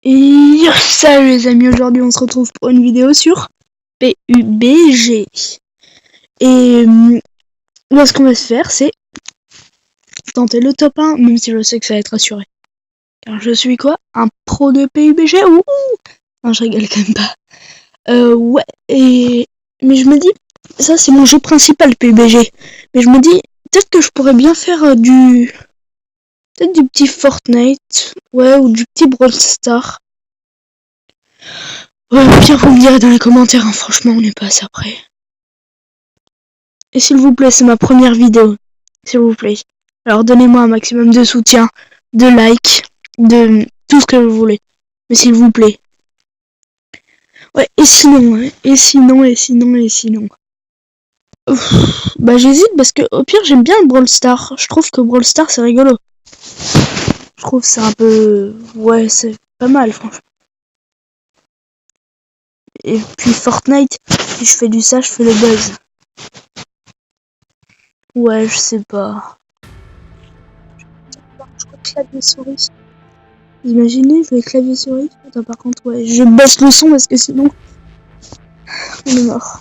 Et salut les amis, aujourd'hui on se retrouve pour une vidéo sur PUBG. Et là ce qu'on va se faire c'est tenter le top 1, même si je sais que ça va être assuré. Car je suis quoi? Un pro de PUBG? Ouh, non, je rigole quand même pas. Ouais, mais je me dis, ça c'est mon jeu principal PUBG. Mais je me dis, peut-être que je pourrais bien faire peut-être du petit Fortnite, ouais, ou du petit Brawl Stars. Ouais, bien vous me direz dans les commentaires, hein, franchement on n'est pas assez après. Et s'il vous plaît, c'est ma première vidéo, s'il vous plaît. Alors donnez-moi un maximum de soutien, de likes, de tout ce que vous voulez. Mais s'il vous plaît. Ouais, et sinon, hein, et sinon. Bah j'hésite parce que au pire j'aime bien le Brawl Stars. Je trouve que Brawl Stars c'est rigolo. Je trouve que c'est un peu... Ouais, c'est pas mal franchement. Et puis Fortnite, si je fais ça, je fais le buzz. Ouais, je sais pas. Je crois que clavier souris. Imaginez jouer clavier souris. Attends, par contre, ouais, je baisse le son parce que sinon on est mort.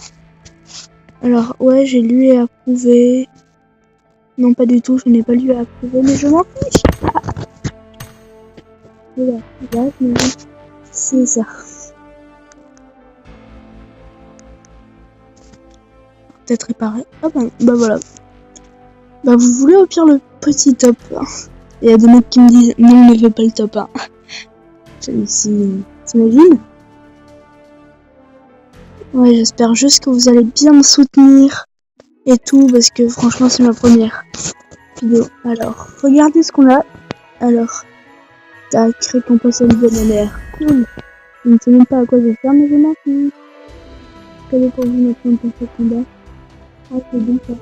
Alors, ouais, j'ai lu et approuvé. Non, pas du tout, je n'ai pas lu et approuvé, mais je m'en fiche. Ah. Voilà, c'est ça. Peut-être réparer. Ah bah voilà. Bah vous voulez au pire le petit top. Hein. Il y a des mecs qui me disent non, ne fais pas le top 1. Celui-ci, t'imagines? Ouais, j'espère juste que vous allez bien me soutenir et tout, parce que franchement c'est ma première vidéo. Alors, regardez ce qu'on a. Alors, tac, récompense hebdomadaire. Cool. Je ne sais même pas à quoi je vais faire, mais je m'en fiche. Quel est pour vous notre récompense combat? Ah, c'est bon ça.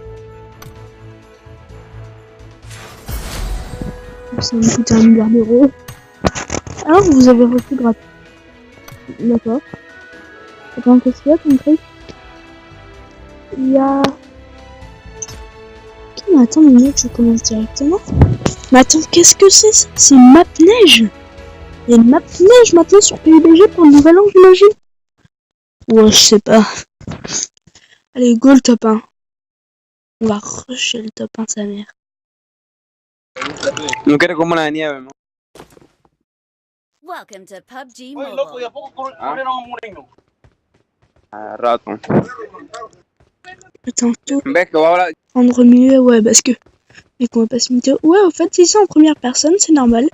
Ça va me coûter 1 milliard d'euros. Alors, vous avez reçu gratuit. D'accord. Attends, qu'est-ce qu'il y a comme truc? Il y a... Ok, mais attends, mais mec, je commence directement. Mais attends, qu'est-ce que c'est ça? C'est une map neige. Il y a une map neige maintenant sur PUBG pour le nouvel an, j'imagine. Ouais, je sais pas. Allez, go le top 1. On va rusher le top 1, sa mère. No quiere como la de nieve, ¿no? Welcome to PUBG Mobile. Rato. Attends, tout. ¿Ves que va a hablar? Prendre mieux, ouais, parce que... Et qu'on va pas se mytho. Ouais, en fait, si c'est en première personne, c'est normal.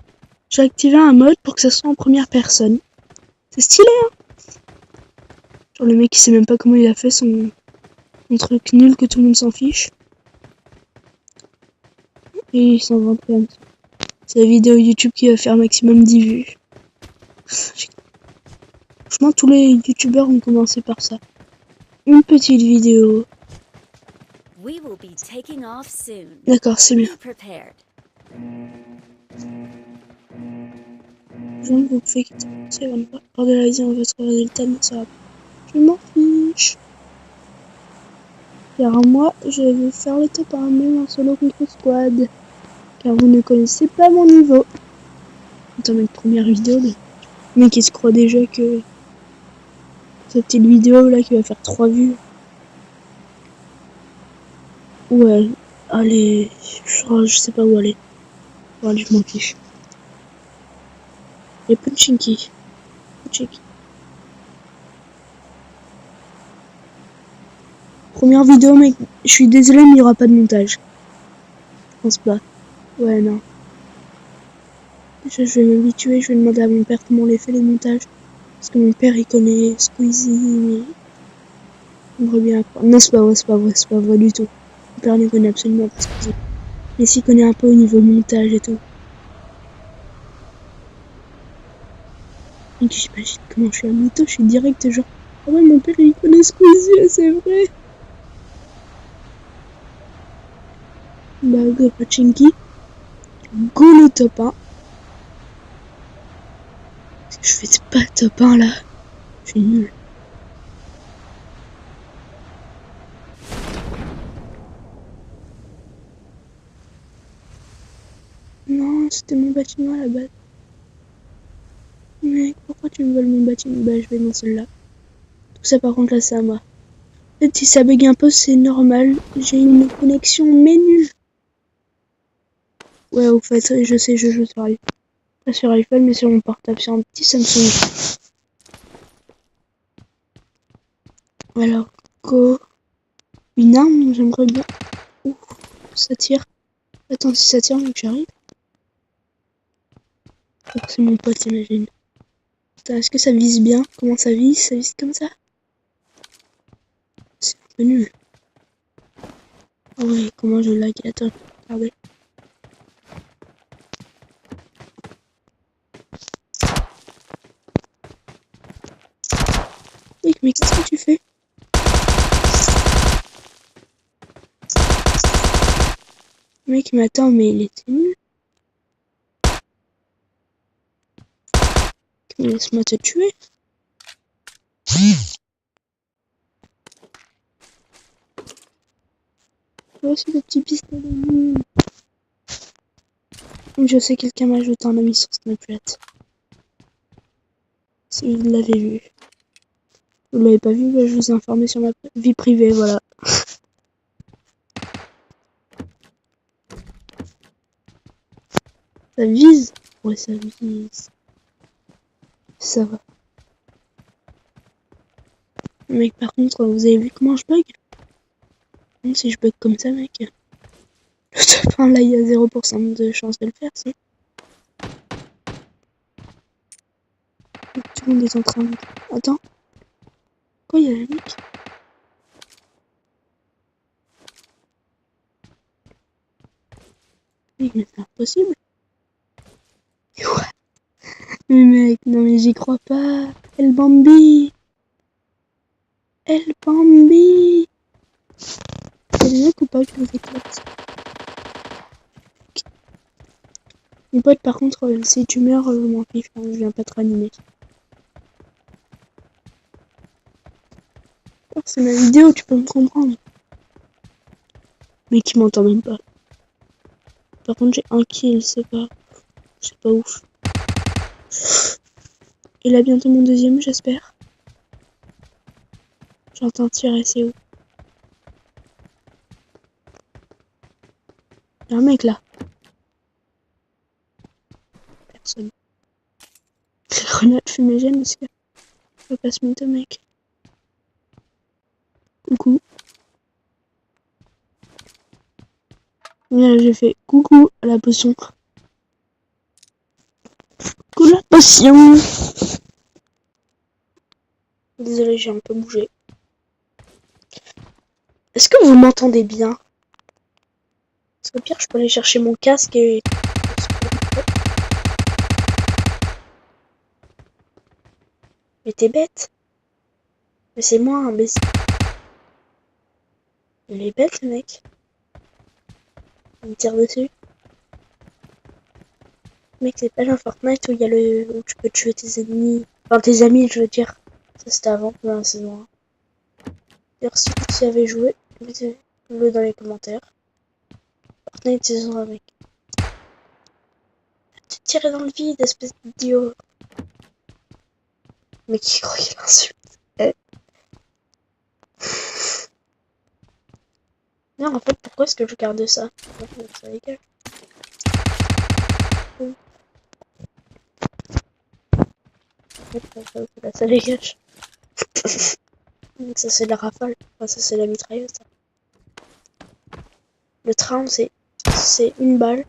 J'ai activé un mode pour que ça soit en première personne. C'est stylé, hein. Genre le mec, il sait même pas comment il a fait son truc nul que tout le monde s'en fiche. Et il s'en vante quand même. C'est la vidéo YouTube qui va faire maximum 10 vues. Franchement, tous les youtubeurs ont commencé par ça. Une petite vidéo. D'accord, c'est bien. Je vous fais quitter hors de la vision votre résultat ne sera pas. Je m'en fiche. Car moi, je vais faire le top 1 même en solo contre squad. Car vous ne connaissez pas mon niveau. Attends, mais première vidéo, le mec il se croit déjà que cette petite vidéo là qui va faire 3 vues. Ouais, allez, je sais pas où aller. Bon, allez, je m'en fiche. Et Punchinky. Première vidéo, mec, je suis désolé, mais il n'y aura pas de montage. Je pense pas. Ouais, non. Je vais m'habituer, je vais demander à mon père comment on les fait les montages. Parce que mon père il connaît Squeezie, mais il aimerait bien apprendre. Non, c'est pas vrai du tout. Mon père ne connaît absolument pas Squeezie. Mais s'il connaît un peu au niveau montage et tout. Donc j'imagine comment je suis à mytho, je suis direct genre. Ah ouais, mon père il connaît Squeezie, c'est vrai. Bah, go Pachinki. Go le top 1. Je fais pas top 1 là. Je suis nul. Non, c'était mon bâtiment à la base. mec, pourquoi tu me voles mon bâtiment? Bah, je vais dans celle-là. Tout ça, par contre, là, c'est à moi. Peut-être si ça bug un peu, c'est normal. J'ai une connexion mais nulle. Ouais, au fait, je sais, je joue sur iPhone. Pas sur iPhone, mais sur mon portable, sur un petit Samsung. Alors, go. Une arme, j'aimerais bien. Ouf, ça tire. Attends, si ça tire, mec, j'arrive. Oh, c'est mon pote, imagine. Putain, est-ce que ça vise bien? Comment ça vise? Ça vise comme ça? C'est un peu nul. Oh ouais, comment je lag? Attends, regardez. Mec, mais qu'est-ce que tu fais? Mec, mais attends, mais il était nul. Mais laisse-moi te tuer. Voici le petit pistolet nul. Je sais, quelqu'un m'a ajouté un ami sur Snapchat. Si vous l'avez vu. Vous l'avez pas vu, bah, je vous ai informé sur ma vie privée, voilà. Ça vise? Ouais, ça vise. Ça va. Mec, par contre, vous avez vu comment je bug? Bon, si je bug comme ça, mec. Le top 1, là, il y a 0% de chance de le faire, si. Tout le monde est en train de... Attends. Quoi, il y a la mec? Mec, mais c'est impossible. Quoi? Mais mec, non mais j'y crois pas. El Bambi. El Bambi. C'est des mecs ou pas que vous éclate? Mon pote, par contre, si tu meurs, je m'en fiche, hein, je viens pas te ranimer. Oh, c'est ma vidéo, tu peux me comprendre. Mais qui m'entend même pas. Par contre, j'ai un kill, c'est pas ouf. Et là, bientôt mon deuxième, j'espère. J'entends tirer, c'est où? Y'a un mec là. Personne. La grenade fumigène, est-ce que je peux pas se mettre, mec? Coucou. Là, j'ai fait coucou à la potion. Coucou la potion. Désolé, j'ai un peu bougé. Est-ce que vous m'entendez bien? Parce qu'au pire, je peux aller chercher mon casque et... Mais t'es bête. Mais c'est moi, imbécile. Il est bête, le mec. Il me tire dessus. Mec, c'est pas un Fortnite où il y a où tu peux tuer tes ennemis. Enfin, tes amis, je veux dire. Ça, c'était avant, dans la saison 1. D'ailleurs, si vous y avez joué, mettez-le dans les commentaires. Fortnite saison 1, mec. Tu tiré dans le vide, espèce d'idiot. Mais qui croit qu'il insulte? Non, en fait, pourquoi est-ce que je garde ça? Ça dégage. Là, ça dégage. Ça, c'est la rafale. Enfin, ça, c'est la mitrailleuse. Ça. Le train, c'est une balle.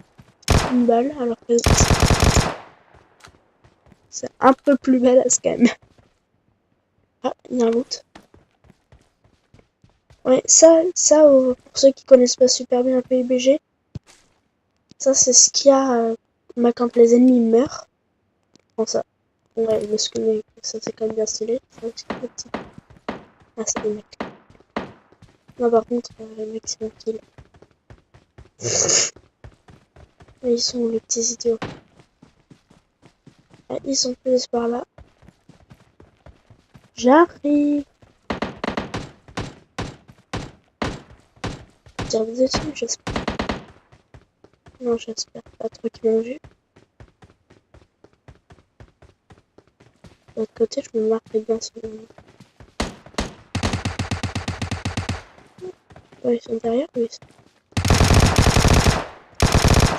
Une balle, alors que c'est un peu plus badass quand même. Ah, il y a un loot. Ouais, ça, pour ceux qui connaissent pas super bien PUBG, ça c'est ce qu'il y a quand les ennemis meurent. Bon, ça, ouais, le skin, ça c'est quand même bien stylé. Ah, c'est des mecs. Non, par contre, les mecs, c'est mon kill. Mais ils sont les petits idiots. Ah, ils sont plus par là. J'arrive. Tire dessus, j'espère. Non, j'espère pas trop qu'ils m'ont vu. l'autre côté, je me marquerai bien ce moment. Ouais, ils sont derrière, oui.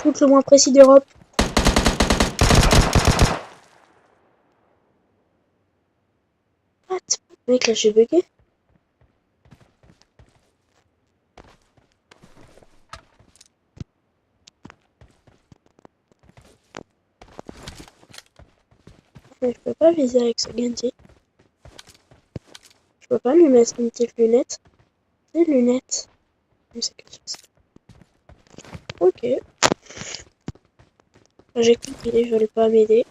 Shoot le moins précis d'Europe. What? Mec, là, j'ai bugué. Mais je peux pas viser avec ce Genji. Je peux pas lui mettre une petite lunette. Des lunettes. Mais c'est quelque chose. Ok. J'ai compris, je voulais pas m'aider.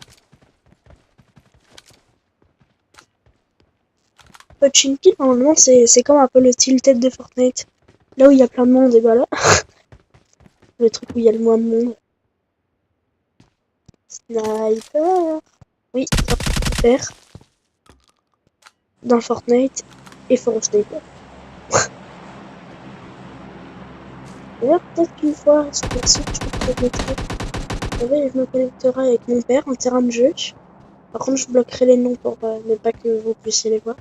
Pochinki, normalement, c'est comme un peu le tilted de Fortnite. Là où il y a plein de monde, et bah là. Le truc où il y a le moins de monde. Sniper. Oui, sniper. Dans Fortnite. Et Force Sniper. D'ailleurs, peut-être qu'une fois, sur la suite, je me connecterai. Vous savez, je me connecterai avec mon père en terrain de jeu. Par contre, je bloquerai les noms pour ne pas que vous puissiez les voir.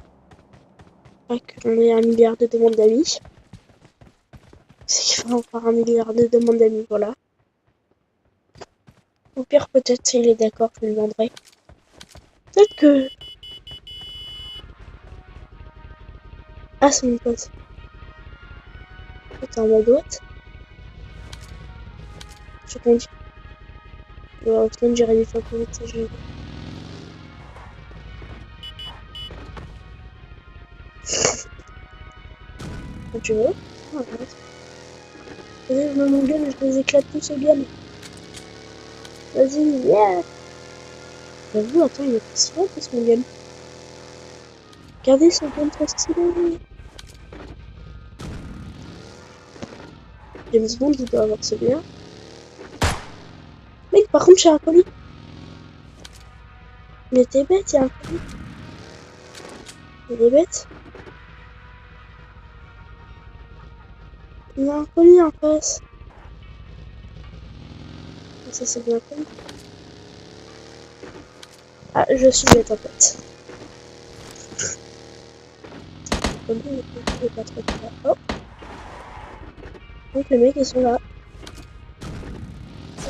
Pas qu'on ait 1 milliard de demandes d'amis. C'est qu'il faut encore 1 milliard de demandes d'amis, voilà. Au pire, peut-être, s'il est d'accord, je lui demanderai. Peut-être que... Ah, c'est mon pote. T'es en mode what? Je conduis. Au final, j'irai 10 fois plus vite si je... Quand tu veux. Ah, ouais. Vas-y, je me mon gun et je les éclate tous au gun. Vas-y, yeah! J'avoue, attends, il est pas si loin ce mon gun. Regardez son gun trop stylé. James Bond, il doit avoir celui-là. Mec, par contre, j'ai un colis. Mais t'es bête, il y a un colis. Il est bête. Il y a un colis en face. Et ça, c'est bien cool. Ah, je suis bête en fait. Le colis, il est pas trop clair. Oh. Donc les mecs, ils sont là.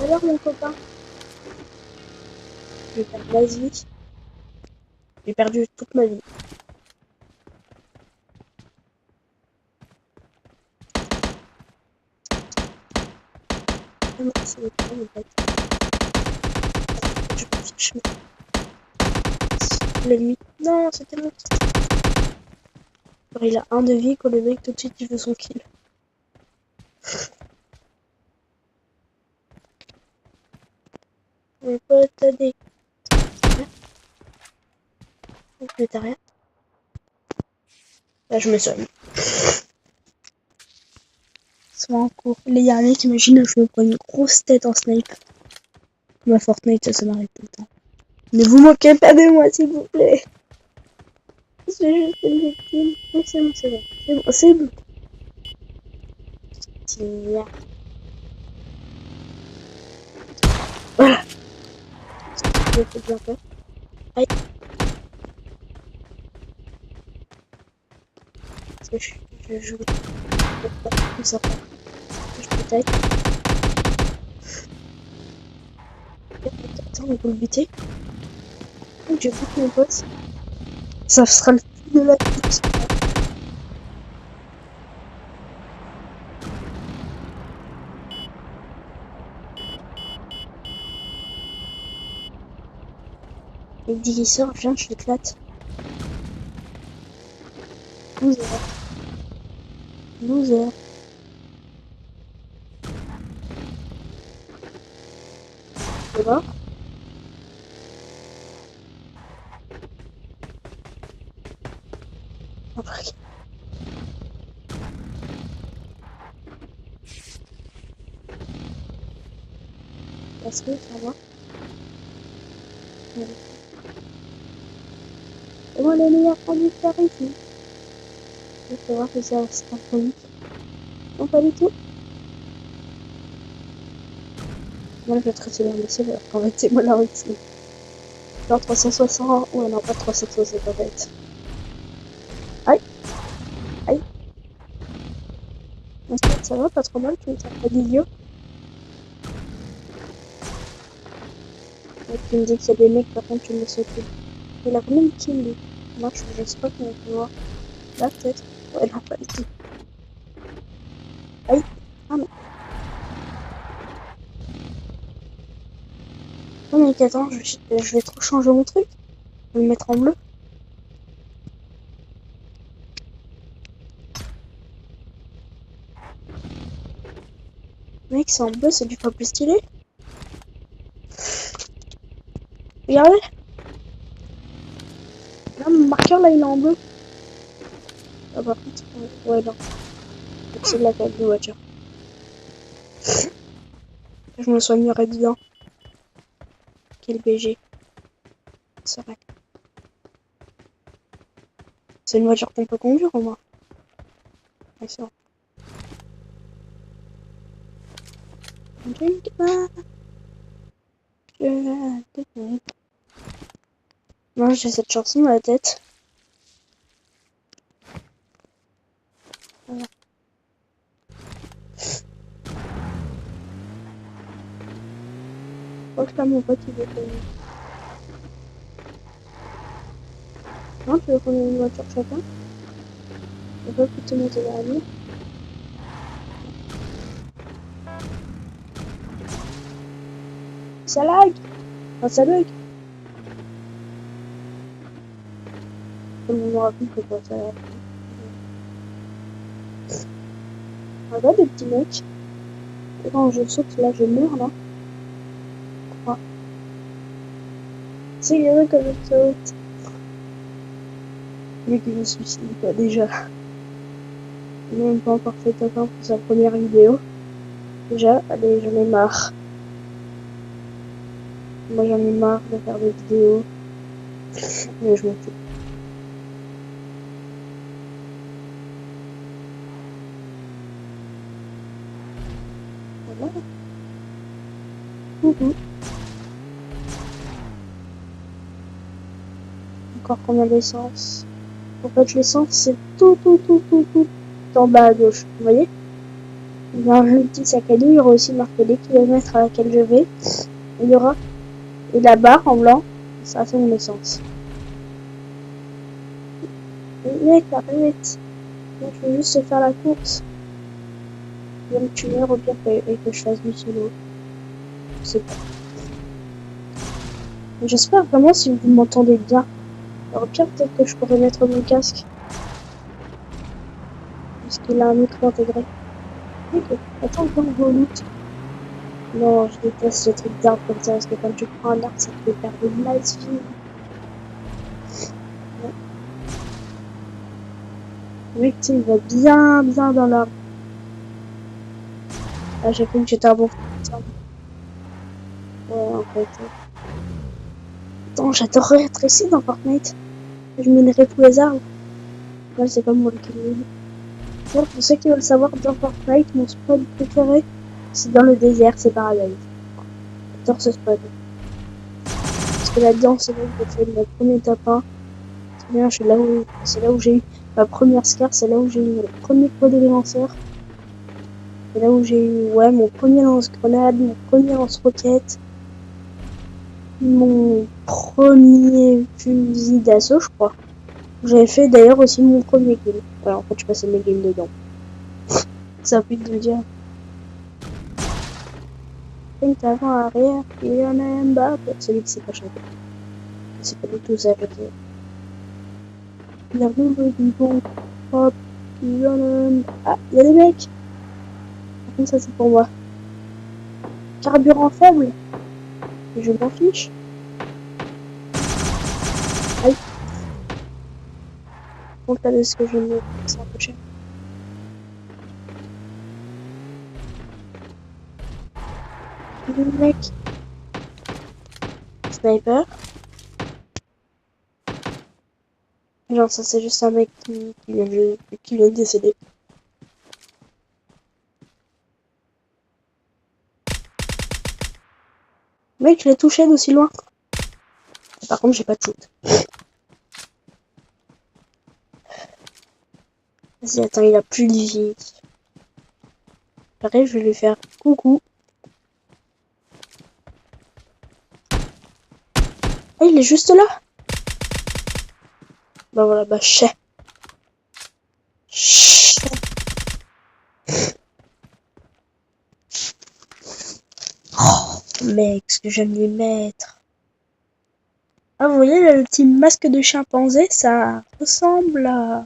Alors, mon copain. Je vais faire l'Asie. J'ai perdu toute ma vie. Ah non, c'est le temps, en fait. Je me... L'ennemi. Non, c'était mon... Alors, il a 1 de vie, quand le mec, tout de suite, il veut son kill. Mon pote, t'as des... Mais t'as rien. Là, je me soigne. Soit en cours. Il y a un mec, imagine, je me prends une grosse tête en snipe. Ma Fortnite, ça m'arrive tout le temps. Ne vous moquez pas de moi, s'il vous plaît. Je suis juste une victime. Oui, c'est bon, c'est bon. C'est bon, c'est bon. Tiens. Voilà. Je fais bien peur. Aïe. Parce que je joue. Tout ça. Je peux tailler. Attends, on peut le buter. Oh, j'ai beaucoup mon pote. Ça sera le coup de la course. Il dit qu'il sort, viens, je l'éclate. 12 heures. 12 heures. C'est bon? Après. Est-ce que ça va? C'est moi le meilleur conducteur ici. Je vais voir si ça c'est un comique. Non, pas du tout. Moi, je vais traiter l'imbécile alors qu'en fait, c'est moi la routine. Genre 360. Ouais, non, pas 360 en fait. Aïe, aïe. Ça va, pas trop mal, tu me sens pas d'idiot. Et tu me dis qu'il y a des mecs, par contre, tu me laisses aucune. Il a combien de kills, lui? Moi, je sais pas comment on peut voir. Là, peut-être. Ouais, non, pas ici. Aïe. Ah non. Oh, mec, attends, je vais trop changer mon truc. Je vais le mettre en bleu. Mec, c'est en bleu, c'est du pas plus stylé. Regardez. Là, mon marqueur, là, il est en bleu. Ah, par contre, ouais, non. C'est de la tête de voiture. Je me soignerai bien. Quel BG. C'est vrai. C'est une voiture qu'on peut conduire, au moins. Ouais, c'est vrai. Moi, j'ai cette chanson dans la tête. Voilà. Je crois que là, mon pote, il veut qu'on... Non, tu veux qu'on ait une voiture chacun? On peut plutôt monter dans la ville. Ça lag! Enfin, ça bug! Tout le monde me raconte que quoi, ça lag. Regarde des petits mecs. Et quand je saute, là, je meurs, là. Ouais. C'est heureux comme je saute. Vu que je me suicide, quoi, déjà. Il n'a même pas encore fait top 1 pour sa première vidéo. Déjà, allez, j'en ai marre. Moi, j'en ai marre de faire des vidéos. Mais je m'en fous. Voilà. Encore combien d'essence? En fait, l'essence, c'est tout en bas à gauche. Vous voyez? Il y a un petit sac à dos. Il y aura aussi marqué les kilomètres à laquelle je vais. Il y aura. Et la barre en blanc, ça fait mon essence. Mais mec, arrête. Moi, je veux juste faire la course. Même tu meurs au pire et que je fasse du solo. Je sais pas. J'espère vraiment si vous m'entendez bien. Alors, au pire, peut-être que je pourrais mettre mon casque. Parce qu'il a un micro intégré. Ok, attends, on va au loot. Non, je déteste ce truc d'arbre comme ça, parce que quand tu prends un arbre, ça te fait perdre une nice fille. Ouais. Le mec, il va bien dans l'arbre. Ah, j'ai cru que j'étais un bon. Ouais, en fait. Attends, j'adorerais être ici dans Fortnite. Je minerais tous les arbres. Ouais, c'est comme moi le kill. Pour ceux qui veulent savoir, dans Fortnite, mon spot préféré, c'est dans le désert, c'est Paradise. J'adore ce spot. Parce que là-dedans, c'est là où j'ai fait mon premier top 1. C'est là où j'ai eu ma première scar, c'est là où j'ai eu mon premier pot d'élémentaire. C'est là où j'ai eu, ouais, mon premier lance-grenade, mon premier lance-roquette. Mon premier fusil d'assaut, je crois. J'avais fait d'ailleurs aussi mon premier kill. Ouais, en fait, je passais mes games dedans. Ça a pu te dire. Sprint avant, arrière, il y en a un bas. Celui qui s'est pas chanté. C'est pas du tout ça, je sais. Bienvenue au bon. Hop, il y en a un. Ah, il y a des mecs. Par contre, ça c'est pour moi. Carburant faible. Je m'en fiche. Aïe. Donc là, de ce que je me sens un peu cher. Le mec. Sniper. Genre ça c'est juste un mec qui vient de décéder. Mec, je l'ai touché d'aussi loin. Par contre, j'ai pas de shoot. Vas-y, attends, il a plus de vie. Pareil, je vais lui faire coucou. Ah, il est juste là. Bah voilà, bah chais. Oh, mec, ce que j'aime lui mettre. Ah, vous voyez, là, le petit masque de chimpanzé, ça ressemble à...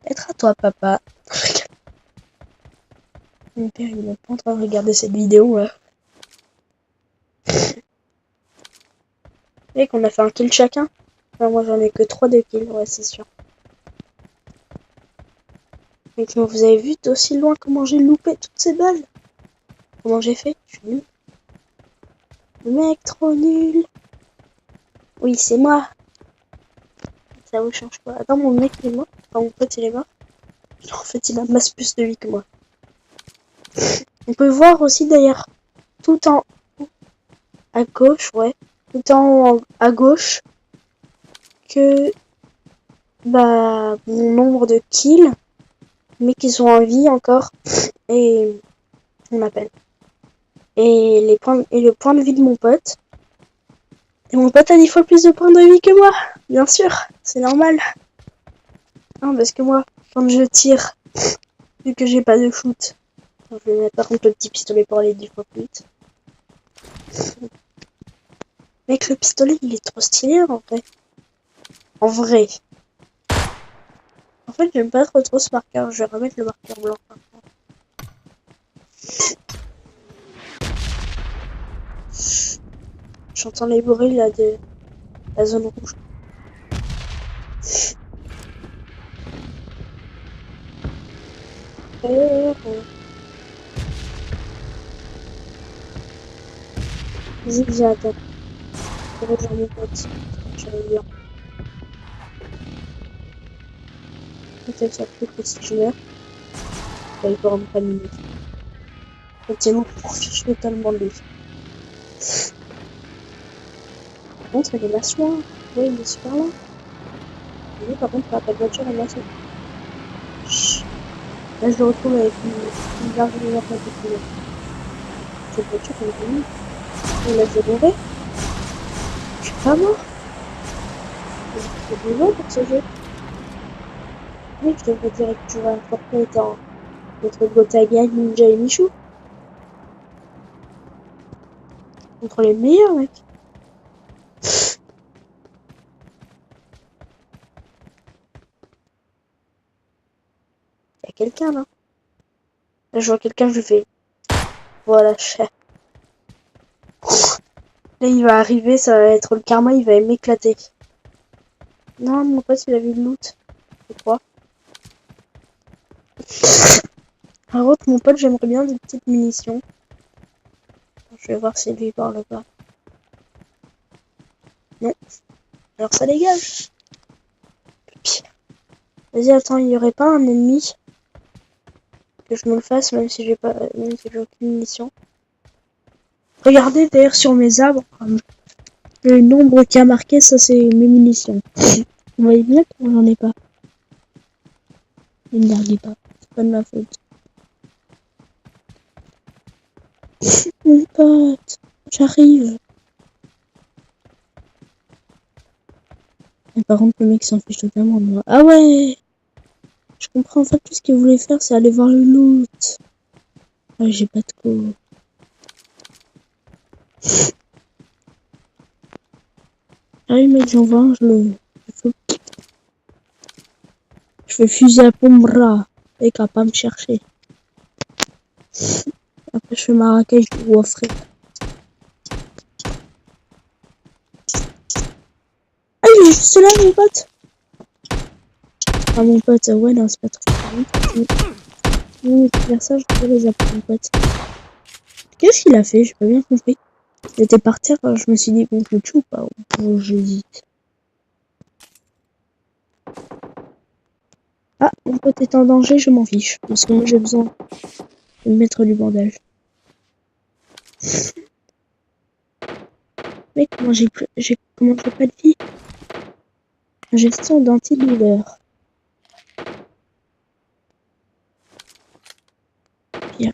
être à toi, papa. Mon père, il est pas en train de regarder cette vidéo, là. Vous voyez qu'on a fait un kill chacun. Enfin, moi, j'en ai que 3 de kills, ouais, c'est sûr. Mais vous avez vu d'aussi loin comment j'ai loupé toutes ces balles? Comment j'ai fait? Je suis nul. Le mec, trop nul. Oui, c'est moi. Ça vous change pas. Attends, mon mec, il est mort. Enfin, mon pote, il est mort. En fait, il a masse plus de vie que moi. On peut voir aussi, d'ailleurs, tout en haut, à gauche, ouais. Tout en haut, à gauche, que, bah, mon nombre de kills, mais qui sont en vie encore. Et, on appelle. Et le point de vie de mon pote. Et mon pote a 10 fois plus de points de vie que moi. Bien sûr, c'est normal. Non, parce que moi, quand je tire, vu que j'ai pas de shoot, je vais mettre par contre le petit pistolet pour aller 10 fois plus vite. Mec, le pistolet, il est trop stylé en vrai. En vrai. En fait, j'aime pas trop ce marqueur. Je vais remettre le marqueur blanc. J'entends les bruits là de la zone rouge. Vas-y, viens, attends. Je vais rejoindre mon pote. J'allais bien. Peut-être ça peut que si je meurs, il peut rendre pas minute. Effectivement, je fiche totalement de lui. Par contre, il est masse loin. Oui, il est super loin. Oui, par contre, la voiture est masse loin. Là, je le retrouve avec une large lumière de couleur. Cette voiture, elle est venue. On l'a dévoré. Je suis pas mort. C'est nouveau pour ce jeu. Oui, je devrais dire que tu vas Fortnite en contre Gotaga, Ninja et Michou. Contre les meilleurs, mec. Y'a quelqu'un là. Là, je vois quelqu'un, je fais. Voilà, cher. Là, il va arriver, ça va être le karma, il va m'éclater. Non, mon pote, il a vu le loot. Je crois. Par contre, mon pote, j'aimerais bien des petites munitions. Je vais voir si lui parle pas. Non. Alors ça dégage. Vas-y, attends, il y aurait pas un ennemi que je me le fasse, même si j'ai pas, même si j'ai aucune munition. Regardez d'ailleurs sur mes arbres, le nombre qui a marqué, ça c'est mes munitions. Vous voyez bien que j'en ai pas. Ne me larguez pas, c'est pas de ma faute. Mon pote, j'arrive. Et par contre, le mec s'en fiche totalement de moi. Ah ouais, je comprends en fait tout ce qu'il voulait faire, c'est aller voir le loot. Ah, j'ai pas de co. Ah oui, mec, j'en vois un, je fais fusil à pompe et qu'à pas me chercher. Après, je fais ma raquette, je vous offre. Ah, il est juste là, mon pote. Ah, mon pote, ouais, non, c'est pas trop. Non, faire ça, je peux les appeler, mon pote. Qu'est-ce qu'il a fait? J'ai pas bien compris. Il était par terre, je me suis dit, bon, je le tue ou pas? Bon, j'hésite. Ah, mon pote est en danger, je m'en fiche. Parce que moi, j'ai besoin de mettre du bandage. Mais comment comment j'ai pas de vie? Gestion d'antidouleur. Pierre,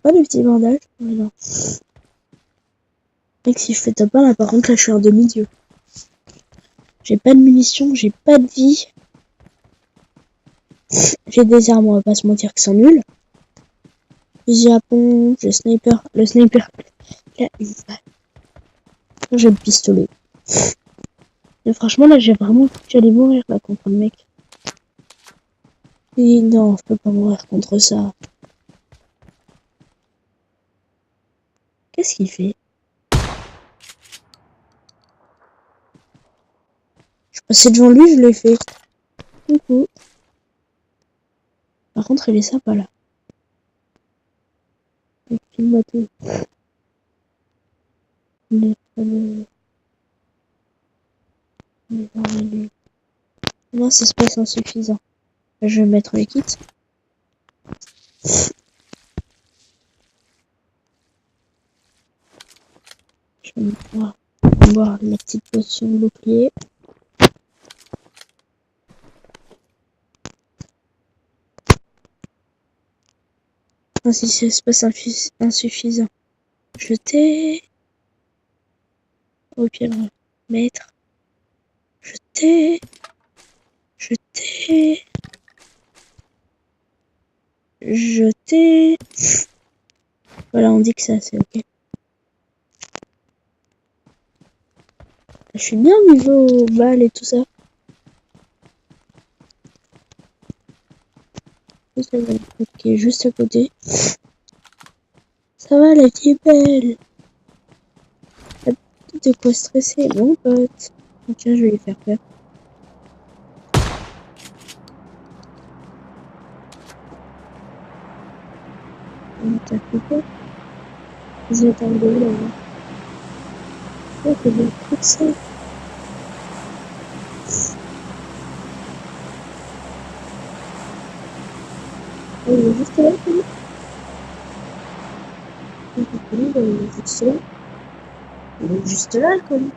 pas de petits bandages? Non. Mec, si je fais top 1 là, par contre, là, je suis en demi-dieu. J'ai pas de munitions, j'ai pas de vie. J'ai des armes, on va pas se mentir que c'est nul. Fusil à pompe, j'ai sniper. Le sniper, il a une balle. J'ai le pistolet. Mais franchement, là, j'ai vraiment cru que j'allais mourir là contre le mec. Et non, je peux pas mourir contre ça. Qu'est-ce qu'il fait? Je passais devant lui, je l'ai fait. Coucou. Par contre, il est sympa là. Filme-moi tout. Non, ça se passe insuffisant. Je vais mettre les kits. Je vais boire ma petite potion de bouclier. Ah, si ça se passe insuffisant. Jeter. Au pied, mettre. Jeter. Jeter. Jeter. Voilà, on dit que ça, c'est ok. Je suis bien niveau balles et tout ça. Ok, juste à côté. Ça va, la vie est belle. De quoi stresser, mon pote. Tiens, je vais lui faire peur. T'as fait peur? Ils attendent de là. C'est bien tout ça. Oh, il est juste là, lui. Il est juste là. Il est juste là, le colis.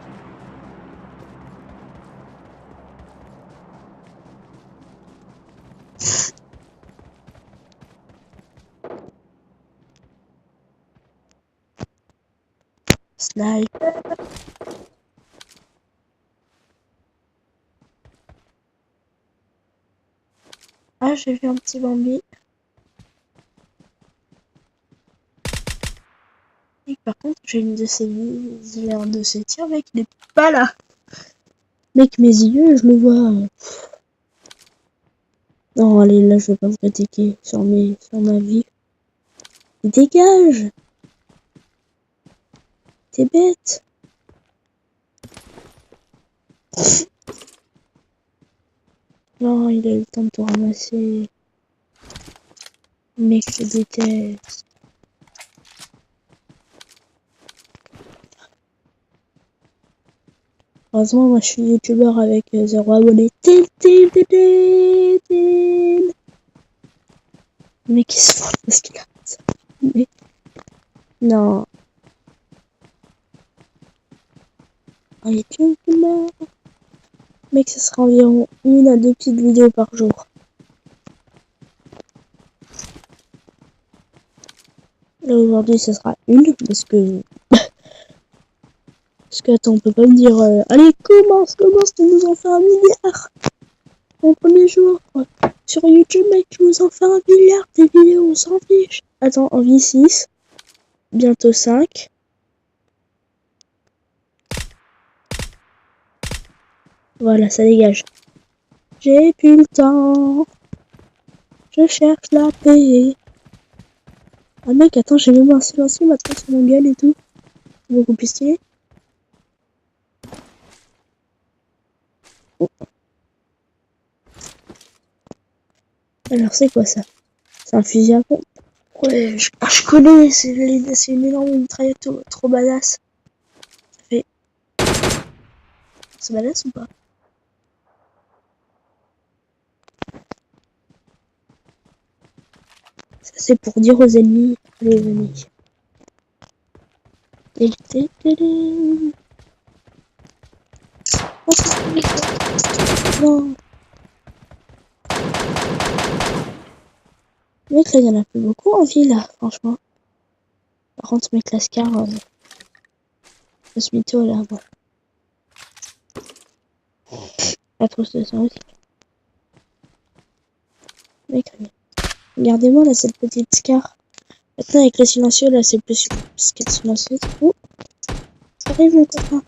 Sniper. Ah, j'ai vu un petit Bambi. Et par contre, j'ai une de ces tirs, mec, il est pas là. Mec, mes yeux, je le vois. Non, allez, là, je vais pas vous critiquer sur ma vie. Dégage! T'es bête! Non, il a eu le temps de tout ramasser. Mec, je déteste. Heureusement, moi, je suis youtubeur avec 0 abonnés. Le mec, il se fout parce qu'il a ça. Mais... non. Allez, tu me mec, ça sera environ 1 à 2 petites vidéos par jour. Là, aujourd'hui, ça sera une, parce que... parce que, attends, on peut pas me dire... allez, commence, tu nous en fais 1 milliard mon premier jour. Sur YouTube, mec, tu nous en fais 1 milliard des vidéos, on s'en fiche. Attends, en vie 6. Bientôt 5. Voilà, ça dégage. J'ai plus le temps. Je cherche la paix. Ah mec, attends, j'ai même un silencieux maintenant sur mon gueule et tout. C'est beaucoup plus stylé. Oh. Alors c'est quoi ça? C'est un fusil à pompe. Ouais, je connais, c'est une énorme mitraillette trop badass. Ça fait... c'est badass ou pas? Ça c'est pour dire aux ennemis, les amis. Non. Mec, là, il y en a plus beaucoup en ville, là, franchement. Par contre, ce mec, la Scar, ce mytho, là, bon. La trousse de sang aussi. Mec, regardez-moi, là, cette petite Scar. Maintenant, avec les silencieux, là, c'est plus silencieux. Oh, ça arrive, mon copain.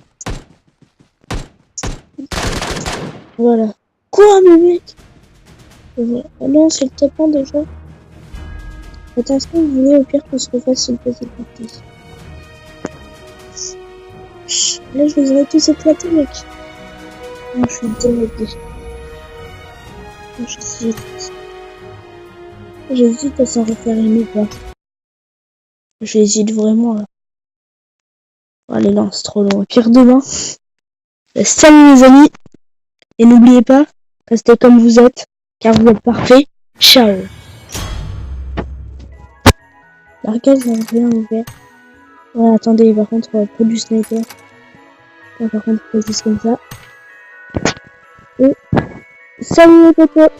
Voilà. Quoi, mais mec? Voilà. Oh non, c'est le top 1 déjà. Attention, vous voulez au pire qu'on se refasse une petite partie. Là, je les aurais tous éclatés, mec. Non, je suis démodé. J'hésite à s'en refaire une ou pas. J'hésite vraiment, là. Allez, non, c'est trop long. Au pire, demain. Salut, les amis. Et n'oubliez pas, restez comme vous êtes, car vous êtes parfaits. Ciao. La case n'a rien ouvert. Ouais, attendez, par contre, pour du sniper. Ouais, par contre, faut juste comme ça. Et salut les potos.